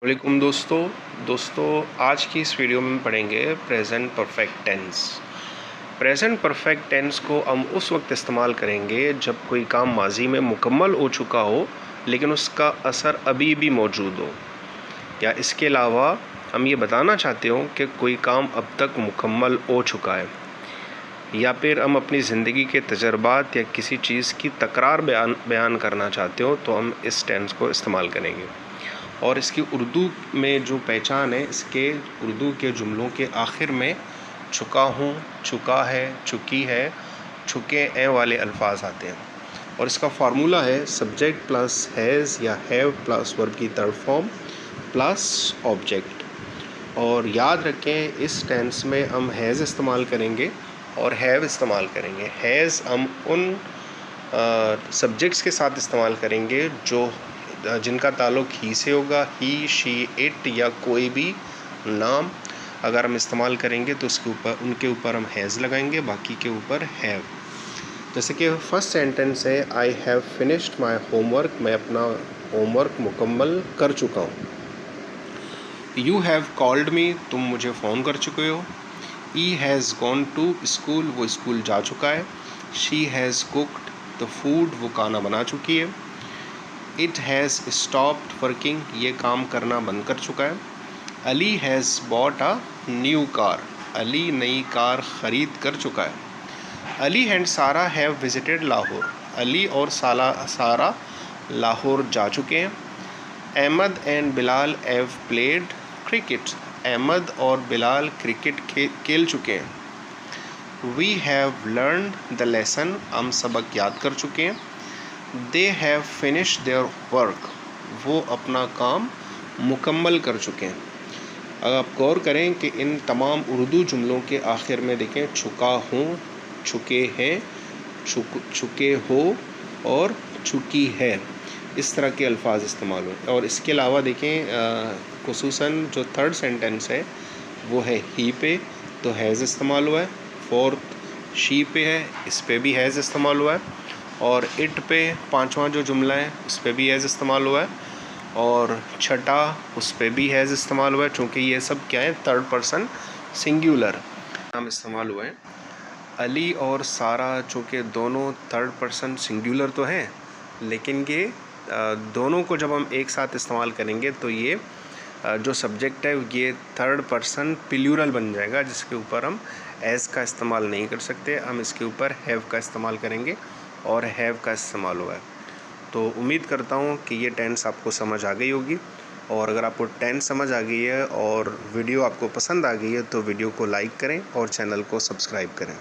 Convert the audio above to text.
वालेकुम दोस्तों आज की इस वीडियो में पढ़ेंगे present perfect tense. Present perfect tense को हम उस वक्त इस्तेमाल करेंगे जब कोई काम माजी में मुकम्मल हो चुका हो लेकिन उसका असर अभी भी मौजूद हो, या इसके अलावा हम ये बताना चाहते हो कि कोई काम अब तक मुकम्मल हो चुका है, या फिर हम अपनी ज़िंदगी के तजर्बात या किसी चीज़ की तकरार बयान करना चाहते हो तो हम इस टेंस को इस्तेमाल करेंगे। और इसकी उर्दू में जो पहचान है, इसके उर्दू के जुमलों के आखिर में चुका हूँ, चुका है, चुकी है, चुके हैं वाले अल्फाज आते हैं। और इसका फार्मूला है सब्जेक्ट प्लस हैज़ या हैव प्लस वर्ब की थर्ड फॉर्म प्लस ऑब्जेक्ट। और याद रखें इस टेंस में हम हैज़ इस्तेमाल करेंगे और हैव इस्तेमाल करेंगे। हैज़ हम उन सब्जेक्ट्स के साथ इस्तेमाल करेंगे जिनका ताल्लुक़ ही से होगा, ही, शी, इट या कोई भी नाम अगर हम इस्तेमाल करेंगे तो उनके ऊपर हम हैज़ लगाएंगे, बाकी के ऊपर हैव। जैसे कि फर्स्ट सेंटेंस है I have finished my homework, मैं अपना होमवर्क मुकम्मल कर चुका हूँ। यू हैव कॉल्ड मी, तुम मुझे फ़ोन कर चुके हो। He has gone to school, वो स्कूल जा चुका है। She has cooked the food, वो खाना बना चुकी है। इट हैज़ स्टॉप्ड वर्किंग, ये काम करना बंद कर चुका है। Ali has bought a new car, Ali नई कार ख़रीद कर चुका है। Ali and Sara have visited Lahore, Ali और सारा लाहौर जा चुके हैं। Ahmad and Bilal have played cricket, Ahmad और बिलाल क्रिकेट खेल चुके हैं। We have learned the lesson, हम सबक याद कर चुके हैं। They have finished their work, वो अपना काम मुकम्मल कर चुके हैं। अगर आप गौर करें कि इन तमाम उर्दू जुमलों के आखिर में देखें चुका हूँ, चुके हैं, चुके हो और चुकी है, इस तरह के अल्फाज इस्तेमाल हुए। और इसके अलावा देखें खुसूसन जो थर्ड सेंटेंस है वो है ही पे, तो हैज़ इस्तेमाल हुआ है। फोर्थ शी पे है, इस पे भी हैज़ इस्तेमाल हुआ है। और इट पे पांचवा जो जुमला है उस पे भी हैज़ इस्तेमाल हुआ है। और छठा उस पे भी हैज़ इस्तेमाल हुआ है, चूँकि ये सब क्या है थर्ड पर्सन सिंगुलर नाम इस्तेमाल हुए हैं। अली और सारा चूँकि दोनों थर्ड पर्सन सिंगुलर तो हैं, लेकिन ये दोनों को जब हम एक साथ इस्तेमाल करेंगे तो ये जो सब्जेक्ट है ये थर्ड पर्सन प्लूरल बन जाएगा, जिसके ऊपर हम एज़ का इस्तेमाल नहीं कर सकते, हम इसके ऊपर हैव का इस्तेमाल करेंगे और हैव का इस्तेमाल हुआ है। तो उम्मीद करता हूँ कि ये टेंस आपको समझ आ गई होगी। और अगर आपको टेंस समझ आ गई है और वीडियो आपको पसंद आ गई है तो वीडियो को लाइक करें और चैनल को सब्सक्राइब करें।